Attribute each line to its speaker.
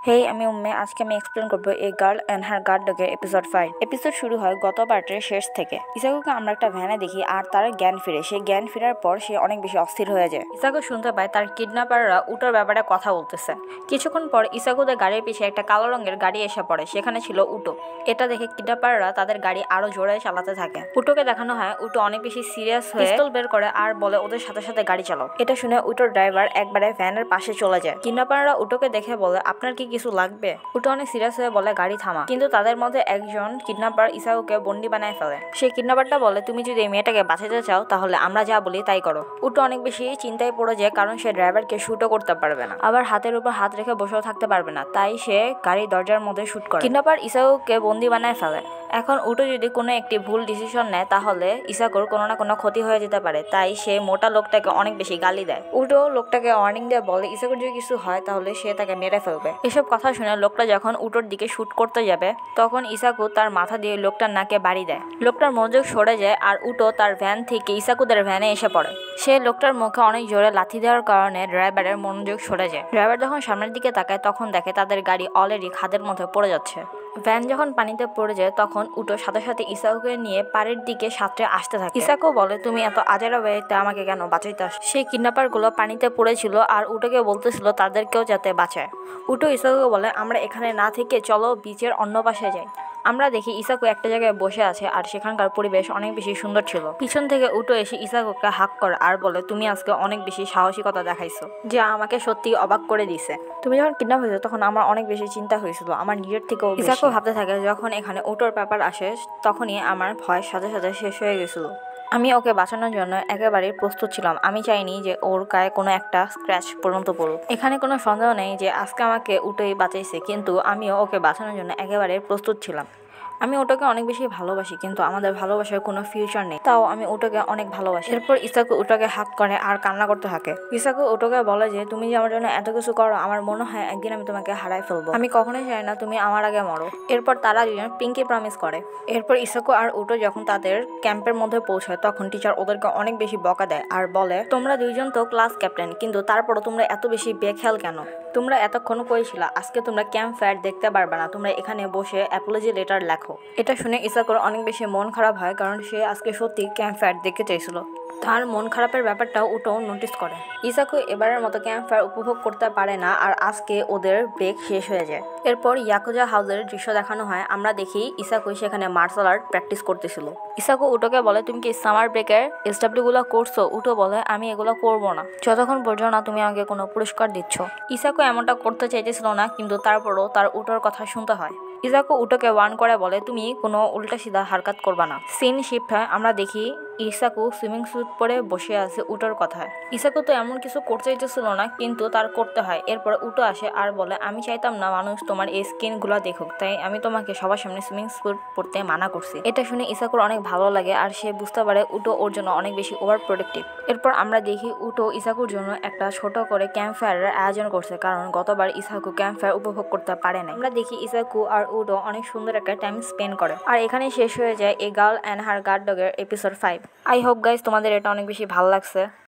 Speaker 1: হেই, আমি উম্মে। আজকে আমি এক্সপ্লেন করবো a girl and her guard ডগের এপিসোড 5। এপিসোড শুরু হয় গত পার্টের শেষ থেকে। ইসাকুকে আমরা একটা ভ্যানে দেখি আর তার জ্ঞান ফিরে। সেই জ্ঞান ফেরার পর সে অনেক বেশি অস্থির হয়ে যায়। ইসাকু শুনতে পায় তার কিডন্যাপাররা উটোর ব্যাপারে কথা বলতেছে। কিছুক্ষণ পর ইসাকুদের গাড়ির পিছিয়ে একটা কালো রঙের গাড়ি এসে পড়ে। সেখানে ছিল উটো। এটা দেখে কিডন্যাপাররা তাদের গাড়ি আরো জোরে চালাতে থাকে। উটোকে দেখানো হয় উটো অনেক বেশি সিরিয়াস হয়ে পিস্তল বের করে আর বলে ওদের সাথে সাথে গাড়ি চালাও। এটা শুনে উটোর ড্রাইভার একবারে ভ্যানের পাশে চলে যায়। কিডন্যাপাররা উটোকে দেখে বলে আপনার কি কিছু লাগবে? উটো অনেক সিরিয়াস হয়ে বলে গাড়ি থামা। কিন্তু তাদের মধ্যে একজন কিডন্যাপার ইসাকুকে বন্দি বানায় ফেলে। সেই কিডন্যাপারটা বলে তুমি যদি এই মেয়েটাকে বাঁচাতে চাও তাহলে আমরা যা বলি তাই করো। উটো অনেক বেশি চিন্তায় পড়ে যায়, কারণ সে ড্রাইভারকে শুটও করতে পারবে না, আবার হাতের উপর হাত রেখে বসেও থাকতে পারবে না। তাই সে গাড়ির দরজার মধ্যে শুট করে। কিডন্যাপার ইসাকুকে বন্দি বানায় ফেলে। এখন উটো যদি কোনো একটি ভুল ডিসিশন নেয় তাহলে ইসাকুর কোনো না কোনো ক্ষতি হয়ে যেতে পারে। তাই সে মোটা লোকটাকে অনেক বেশি গালি দেয়। উটো লোকটাকে ওয়ার্নিং দিয়ে বলে ইসাকুর যদি কিছু হয় তাহলে সে তাকে মেরে ফেলবে। এসব কথা শুনে লোকটা যখন উটোর দিকে শুট করতে যাবে তখন ইসাকু তার মাথা দিয়ে লোকটার নাকে বাড়ি দেয়। লোকটার মনোযোগ সরে যায় আর উটো তার ভ্যান থেকে ইসাকুদের ভ্যানে এসে পড়ে। সে লোকটার মুখে অনেক জোরে লাথি দেওয়ার কারণে ড্রাইভারের মনোযোগ সরে যায়। ড্রাইভার যখন সামনের দিকে তাকায় তখন দেখে তাদের গাড়ি অলরেডি খাদের মধ্যে পড়ে যাচ্ছে। ভ্যান যখন পানিতে পড়ে যায় তখন উটো সাথে সাথে ইসাকুকে নিয়ে পাড়ের দিকে সাঁতরে আসতে থাকে। ইসাকু বলে তুমি এত আজেরা ওয়েতে আমাকে কেন বাঁচাইতে আসো? সেই কিডন্যাপার গুলো পানিতে পড়েছিল আর উটোকে বলতেছিল তাদেরকেও যাতে বাঁচায়। উটো ইসাকুকে বলে আমরা এখানে না থেকে চলো বিচের অন্য পাশে যাই। আমরা দেখি ইসাকু একটা জায়গায় বসে আছে আর সেখানকার পরিবেশ অনেক বেশি সুন্দর ছিল। পিছন থেকে উটো এসে ইসাকুকে হাক করে আর বলে তুমি আজকে অনেক বেশি সাহসিকতা দেখাইছো, যা আমাকে সত্যি অবাক করে দিছে। তুমি যখন কিডন্যাপ হয়েছো তখন আমার অনেক বেশি চিন্তা হয়েছিল, আমার নিজের থেকেও। ইসাকু ভাবতে থাকে যখন এখানে উটোর ব্যাপার আসে তখনই আমার ভয় সাথে সাথে শেষ হয়ে গেছিল। আমি ওকে বাঁচানোর জন্য একেবারেই প্রস্তুত ছিলাম। আমি চাইনি যে ওর গায়ে কোনো একটা স্ক্র্যাচ পর্যন্ত পড়ুক। এখানে কোনো সন্দেহ নেই যে আজকে আমাকে উটোই বাঁচাইছে, কিন্তু আমিও ওকে বাঁচানোর জন্য একেবারেই প্রস্তুত ছিলাম। আমি ওটাকে অনেক বেশি ভালোবাসি, কিন্তু আমাদের ভালোবাসার কোনো ফিউচার নেই, তাও আমি ওটাকে অনেক ভালোবাসি। এরপর ইসাকু ওটাকে হাত করে আর কান্না করতে থাকে। ইসাকু ওটাকে বলে যে তুমি যে আমার জন্য এত কিছু করো, আমার মনে হয় একদিন আমি তোমাকে হারাই ফেলবো। আমি কখনোই চাই না তুমি আমার আগে মরো। এরপর তারা দুজন পিঙ্কি প্রমিস করে। এরপর ইসাকু আর উটো যখন তাদের ক্যাম্পের মধ্যে পৌঁছায় তখন টিচার ওদেরকে অনেক বেশি বকা দেয় আর বলে তোমরা দুইজন তো ক্লাস ক্যাপ্টেন, কিন্তু তারপরও তোমরা এত বেশি বেখেয়াল কেন? তোমরা এতক্ষণ করেছিল, আজকে তোমরা ক্যাম্প ফায়ার দেখতে পারবে না, তোমরা এখানে বসে অ্যাপোলজি লেটার লেখো। এটা শুনে ইসাকুর অনেক বেশি মন খারাপ হয়, কারণ সে আজকে সত্যি ক্যাম্প ফায়ার দেখতে চাইছিল। তার মন খারাপের ব্যাপারটাও উটো নোটিস করে। ইসাকু এবারের মতো ক্যাম্প ফায়ার উপভোগ করতে পারে না আর আজকে ওদের ব্রেক শেষ হয়ে যায়। এরপর ইয়াকুজা হাউসের দৃশ্য দেখানো হয়। আমরা দেখি ইসাকু সেখানে মার্শাল আর্ট প্র্যাকটিস করতেছিল। ইসাকু উটোকে বলে তুমি কি সামার ব্রেকের এসডব্লিউ গুলো করছো? উটো বলে আমি এগুলো করবো না যতক্ষণ পর্যন্ত না তুমি আমাকে কোনো পুরস্কার দিচ্ছ। ইসাকু এমনটা করতে চাইতেছিল না, কিন্তু তারপরও তার উটোর কথা শুনতে হয়। ইসাকু উটোকে ওয়ার্ন করে বলে তুমি কোনো উল্টা সিধা হারকাত করবা না। সিন শিফট হয়। আমরা দেখি ইসাকু সুইমিং স্যুট পরে বসে আছে উটোর কথায়। ইসাকু তো এমন কিছু করতে চাইতেছিল না, কিন্তু তার করতে হয়। এরপর উটো আসে আর বলে আমি চাইতাম না মানুষ তোমার এই স্কিন গুলা দেখুক, তাই আমি তোমাকে সবার সামনে সুইমিং স্যুট পরতে মানা করছি। এটা শুনে ইসাকুর অনেক ভালো লাগে আর সে বুঝতে পারে উটো ওর জন্য অনেক বেশি ওভার প্রোটেক্টিভ। এরপর আমরা দেখি উটো ইসাকুর জন্য একটা ছোট করে ক্যাম্প ফায়ারের আয়োজন করছে, কারণ গতবার ইসাকু ক্যাম্প ফায়ার উপভোগ করতে পারে না। আমরা দেখি ইসাকু আর উটো অনেক সুন্দর একটা টাইম স্পেন্ড করে। আর এখানে শেষ হয়ে যায় a girl and her guard ডগের এপিসোড 5। আই হোপ গাইজ তোমাদের এটা অনেক বেশি ভালো লাগছে।